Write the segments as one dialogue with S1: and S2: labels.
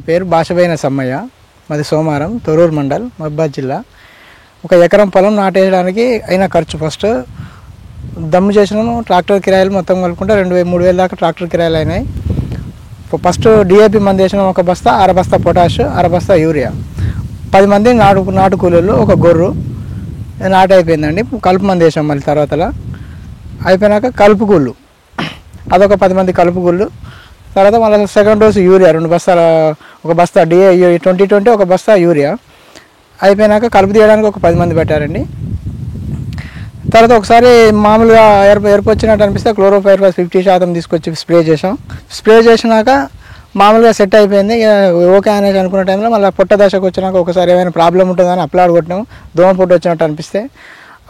S1: పేరు భాషబైన సమ్మయ్య, మాది సోమారం, తొర్రూరు మండల్, మహబూబాద్ జిల్లా. 1 ఎకరం పొలం నాటేయడానికి అయిన ఖర్చు ఫస్ట్ దమ్ము చేసినాము. ట్రాక్టర్ కిరాయిలు మొత్తం కలుపుకుంటే 2,000-3,000 దాకా ట్రాక్టర్ కిరాయిలు అయినాయి. ఫస్ట్ డిఏపి మంది వేసినాం, 1 బస్తా, 1/2 బస్తా పొటాష్, 1/2 బస్తా యూరియా. 10 మంది నాటు కూలీలు, 1 గొర్రు నాటు అయిపోయిందండి. కలుపు మంది వేసాం. మళ్ళీ తర్వాత అయిపోయినాక కలుపు కూళ్ళు, అదొక 10 మంది కలుపు కూళ్ళు. తర్వాత మళ్ళీ సెకండ్ డోసు యూరియా 2 బస్తాల, 1 బస్తా డిఏ 2020, 1 బస్తా యూరియా అయిపోయినాక కలుపు తీయడానికి ఒక 10 మంది పెట్టారండి. తర్వాత ఒకసారి మామూలుగా ఎరుపు వచ్చినట్టు అనిపిస్తే క్లోరోఫైరిఫాస్ 50% తీసుకొచ్చి స్ప్రే చేసాం. స్ప్రే చేసినాక మామూలుగా సెట్ అయిపోయింది. ఓకే అనేసి అనుకున్న టైంలో మళ్ళీ పొట్ట దశకు వచ్చినాక ఒకసారి ఏమైనా ప్రాబ్లం ఉంటుందని అప్లాడ్ కొట్టినాము. దోమ పొట్టు వచ్చినట్టు అనిపిస్తే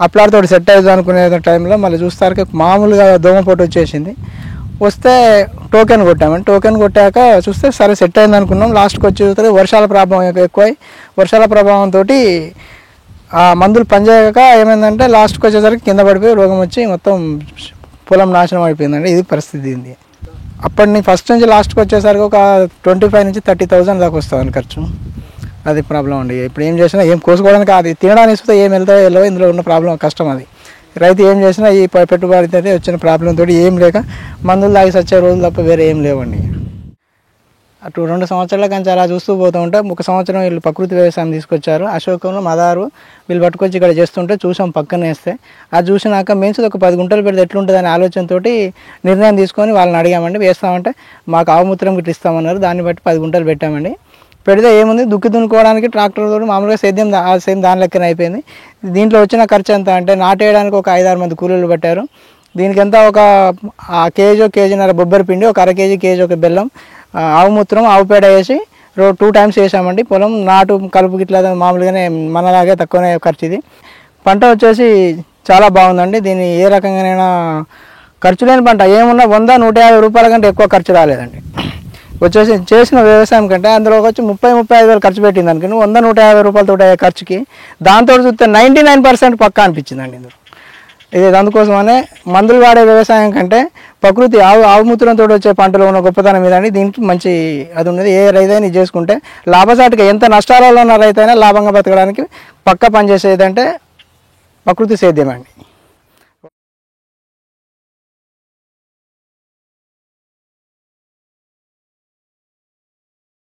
S1: అప్లాడ్తో సెట్ అవుతుంది అనుకునే టైంలో మళ్ళీ చూస్తారు మామూలుగా దోమ పొట్టు వచ్చేసింది. వస్తే టోకెన్ కొట్టామండి. టోకెన్ కొట్టాక చూస్తే సరే సెట్ అయింది అనుకున్నాం. లాస్ట్కి వచ్చి చూస్తే వర్షాల ప్రభావం ఎక్కువై వర్షాల ప్రభావంతో ఆ మందులు పనిచేయక ఏమైందంటే లాస్ట్కి వచ్చేసరికి కింద పడిపోయి రోగం వచ్చి మొత్తం పొలం నాశనం అయిపోయిందండి. ఇది పరిస్థితి. ఇది అప్పటి ఫస్ట్ నుంచి లాస్ట్కి వచ్చేసరికి ఒక 25,000-30,000 దాకా వస్తుంది ఖర్చు. అది ప్రాబ్లం అండి. ఇప్పుడు ఏం చేసినా ఏం కోసుకోవడానికి అది తినడానికి ఇస్తే ఏం వెళ్తాయో వెళ్ళవో ఇందులో ఉన్న ప్రాబ్లం కష్టం. అది రైతు ఏం చేసినా ఈ పెట్టుబడి అయితే వచ్చిన ప్రాబ్లంతో ఏం లేక మందులు తాగి వచ్చే రోజులు తప్ప వేరే ఏం లేవండి. అటు 2 సంవత్సరాల కంచి అలా చూస్తూ పోతూ ఉంటే 1 సంవత్సరం వీళ్ళు ప్రకృతి వ్యవసాయం తీసుకొచ్చారు. అశోకంలో మదారు వీళ్ళు పట్టుకొచ్చి ఇక్కడ చేస్తుంటే చూసాం పక్కన వేస్తే. అది చూసినాక మేము ఒక 10 గుంటలు పెడితే ఎట్లుంటుంది అనే ఆలోచనతో నిర్ణయం తీసుకొని వాళ్ళని అడిగామండి. వేస్తామంటే మాకు ఆవుమూత్రం గిట్ల ఇస్తామన్నారు. దాన్ని బట్టి 10 గుంటలు పెట్టామండి. పెడితే ఏముంది, దుక్కి దున్నుకోవడానికి ట్రాక్టర్తో మామూలుగా సేమ్ దాని లెక్కన అయిపోయింది. దీంట్లో వచ్చిన ఖర్చు ఎంత అంటే నాటేయడానికి ఒక 5-6 మంది కూలీలు పెట్టారు. దీనికి ఎంత ఒక కేజీన్నర బొబ్బరి పిండి, ఒక 1/2 కేజీ ఒక బెల్లం, ఆవుమూత్రం, ఆవు పేడ వేసి 2 టైమ్స్ వేసామండి. పొలం నాటు కలుపు గిట్లా మామూలుగానే మనలాగే తక్కువనే ఖర్చు. ఇది పంట వచ్చేసి చాలా బాగుందండి. దీన్ని ఏ రకంగానైనా ఖర్చు లేని పంట. ఏమున్నా 100-150 రూపాయల కంటే ఎక్కువ ఖర్చు రాలేదండి. వచ్చేసి చేసిన వ్యవసాయం కంటే అందులో వచ్చి 30-35 వేలు ఖర్చు పెట్టింది అనుకుని 100-150 రూపాయలతో అయ్యే ఖర్చుకి దాంతో చూస్తే 99% పక్కా అనిపించిందండి ఇందులో. ఇది అందుకోసమనే మందులు వాడే వ్యవసాయం కంటే ప్రకృతి ఆవుమూత్రంతో వచ్చే పంటలో ఉన్న గొప్పతనం ఇదండి. దీనికి మంచి అది ఉన్నది. ఏ రైతైనా ఇది చేసుకుంటే లాభసాటిగా ఎంత నష్టాలలో ఉన్న రైతైనా లాభంగా బతకడానికి పక్కా పనిచేసేదంటే ప్రకృతి సేద్యం అండి.